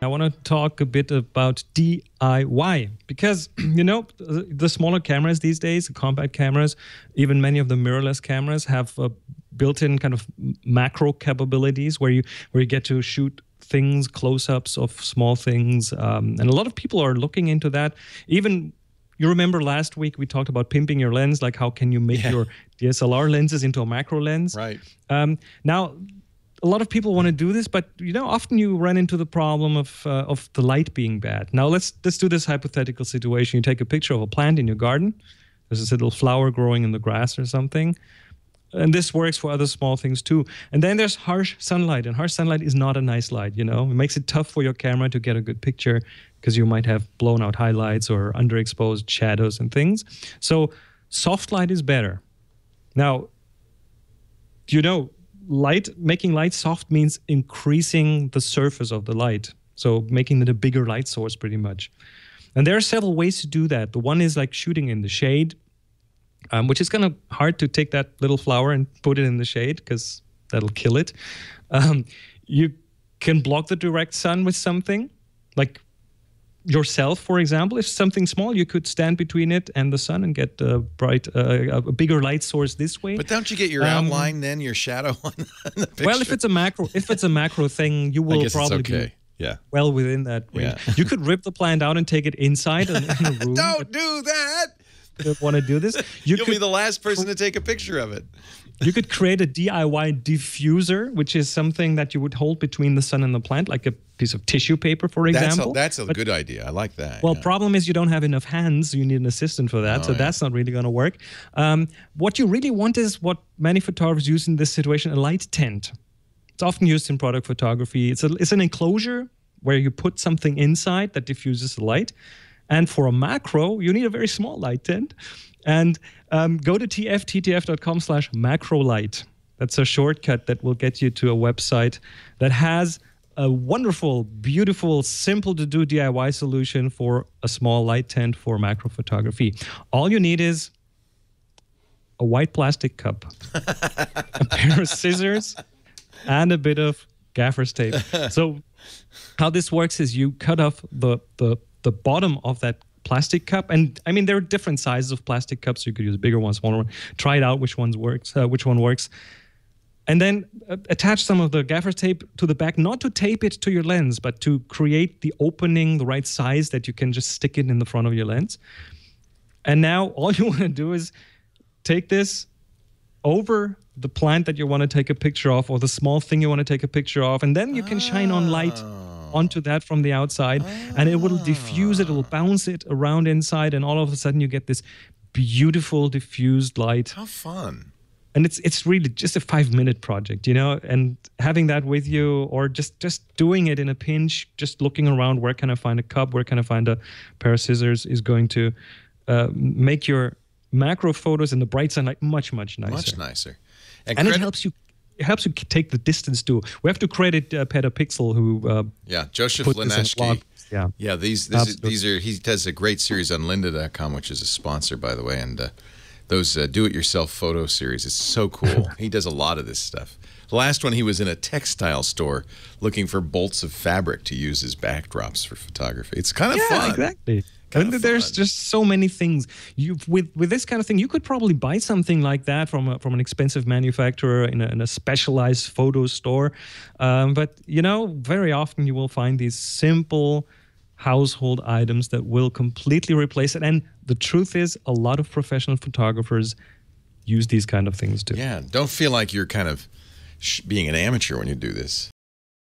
I want to talk a bit about DIY because, the smaller cameras these days, the compact cameras, even many of the mirrorless cameras have built-in kind of macro capabilities where you get to shoot things, close-ups of small things. And a lot of people are looking into that. Even, you remember last week we talked about pimping your lens, like how can you make your DSLR lenses into a macro lens? Right. Now, a lot of people want to do this, but often you run into the problem of the light being bad. Now let's do this hypothetical situation. You take a picture of a plant in your garden. There's this little flower growing in the grass or something. And this works for other small things too. And then there's harsh sunlight, and harsh sunlight is not a nice light, It makes it tough for your camera to get a good picture because you might have blown out highlights or underexposed shadows and things. So soft light is better. Now, making light soft means increasing the surface of the light. So making it a bigger light source pretty much. And there are several ways to do that. The one is like shooting in the shade, which is kind of hard to take that little flower and put it in the shade because that'll kill it. You can block the direct sun with something, like yourself, for example. If something small, you could stand between it and the sun and get a bigger light source this way. But don't you get your outline then, your shadow on the picture? Well, if it's a macro thing, you will probably be well within that range. Yeah. You could rip the plant out and take it inside in a room. Don't do that. You don't want to do this. You'll be the last person to take a picture of it. You could create a DIY diffuser, which is something that you would hold between the sun and the plant, like a piece of tissue paper, for example. That's a good idea. I like that. Well, problem is you don't have enough hands. You need an assistant for that, that's not really going to work. What you really want is what many photographers use in this situation, a light tent. It's often used in product photography. It's an enclosure where you put something inside that diffuses the light. And for a macro, you need a very small light tent. And go to ttf.com/macrolight. That's a shortcut that will get you to a website that has a wonderful, beautiful, simple-to-do DIY solution for a small light tent for macro photography. All you need is a white plastic cup, a pair of scissors, and a bit of gaffer's tape. So how this works is you cut off the bottom of that plastic cup, and I mean there are different sizes of plastic cups. You could use a bigger one, smaller one. Try it out which one works, and then attach some of the gaffer tape to the back, not to tape it to your lens, but to create the opening, the right size that you can just stick it in the front of your lens. And now all you want to do is take this over the plant that you want to take a picture of, or the small thing you want to take a picture of, and then you can shine on light onto that from the outside, and it will diffuse it, it will bounce it around inside, and all of a sudden you get this beautiful diffused light. How fun. And it's really just a 5-minute project, and having that with you, or just doing it in a pinch, just looking around, where can I find a cup, where can I find a pair of scissors, is going to make your macro photos in the bright sunlight much, much nicer. Much nicer. And it helps you take the distance too. We have to credit Petapixel, who Joseph Linaschke. He does a great series on lynda.com, which is a sponsor, by the way, and those do-it-yourself photo series. It's so cool. He does a lot of this stuff. The last one, he was in a textile store looking for bolts of fabric to use as backdrops for photography. It's kind of fun. Exactly. There's just so many things. With this kind of thing, you could probably buy something like that from an expensive manufacturer in a specialized photo store. But very often you will find these simple household items that will completely replace it. And the truth is, a lot of professional photographers use these kind of things too. Yeah, don't feel like you're kind of being an amateur when you do this.